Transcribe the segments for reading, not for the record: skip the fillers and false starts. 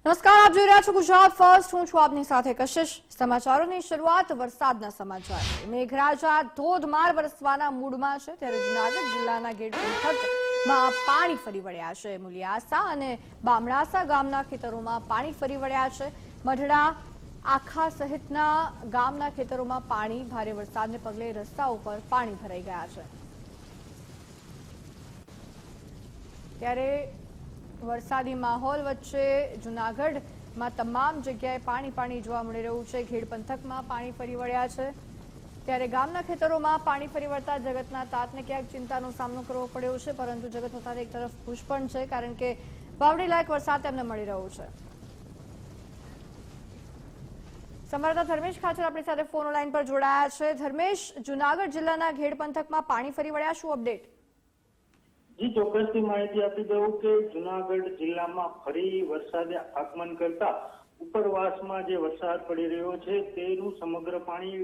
નમસ્કાર, આપ જોઈ રહ્યા છો ગુજરાત ફર્સ્ટ. હું છું આપની સાથે કશિશ. સમાચારોની શરૂઆત વરસાદના સમાચાર. મેઘરાજા ધોધમાર વરસવાના મૂડમાં છે, ત્યારે જૂનાગઢ જિલ્લાના ગેડ પંથકમાં પાણી ફરી વળ્યા છે. મુલિયાસા અને બામણાસા ગામના ખેતરોમાં પાણી ફરી વળ્યા છે. મઢડા આખા સહિતના ગામના ખેતરોમાં પાણી, ભારે વરસાદને પગલે રસ્તા ઉપર પાણી ભરાઈ ગયા છે. ત્યારે વરસાદી માહોલ વચ્ચે જૂનાગઢમાં તમામ જગ્યાએ પાણી જોવા મળી રહ્યું છે. ખેડ પંથકમાં પાણી ફરી વળ્યા છે, ત્યારે ગામના ખેતરોમાં પાણી ફરી વળતા જગતના તાતને ક્યાંક ચિંતાનો સામનો કરવો પડ્યો છે, પરંતુ જગતનો તાત એક તરફ ખુશ પણ છે, કારણ કે વાવણી લાયક વરસાદ તેમને મળી રહ્યો છે. સંવાદદાતા ધર્મેશ ખાચર આપણી સાથે ફોન લાઈન પર જોડાયા છે. ધર્મેશ, જૂનાગઢ જિલ્લાના ખેડ પંથકમાં પાણી ફરી વળ્યા, શું અપડેટ? જી, ચોક્કસથી માહિતી આપી દઉં કે જૂનાગઢ જિલ્લામાં ફરી વરસાદે આગમન કરતા ઉપરવાસમાં જે વરસાદ પડી રહ્યો છે તેનું સમગ્ર પાણી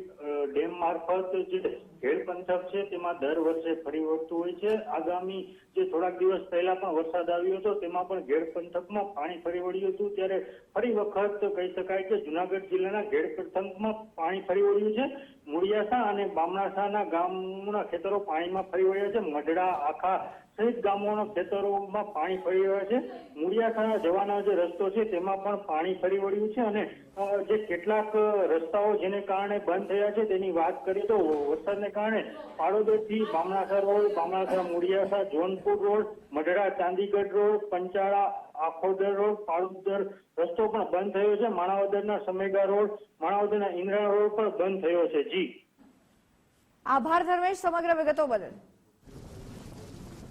ડેમ મારફત જે ખેડ પંથક છે તેમાં દર વર્ષે ફરી વળતું હોય છે. આગામી જે થોડાક દિવસ પહેલા પણ વરસાદ આવ્યો હતો તેમાં પણ ખેડ પંથકમાં પાણી ફરી વળ્યું હતું, ત્યારે ફરી વખત કહી શકાય કે જૂનાગઢ જિલ્લાના ખેડ પંથકમાં પાણી ફરી વળ્યું છે. મુળિયાસા અને બામણાસાના ગામના ખેતરો પાણીમાં ફરી વળ્યા છે. મઢડા આખા સહિત ગામોના ખેતરોમાં પાણી ફરી રહ્યા છે. મુળિયાસા જવાનો જે રસ્તો છે તેમાં પણ પાણી ફરી વળ્યું છે, અને જે કેટલાક રસ્તાઓ જેને કારણે બંધ થયા છે તેની વાત કરીએ તો વરસાદને કારણે પાડોદરથી Bamnasa road, Bamnasa Muliyasa Jonpur road, Madhda Chandigadh road, Panchala Akhodar road, Padodar રસ્તો પણ બંધ થયો છે. માણાવદરના સમેગા રોડ, માણાવદરના ઇન્દ્રા રોડ પણ બંધ થયો છે. જી, આભાર ધર્મેશ સમગ્ર વિગતો બદલ.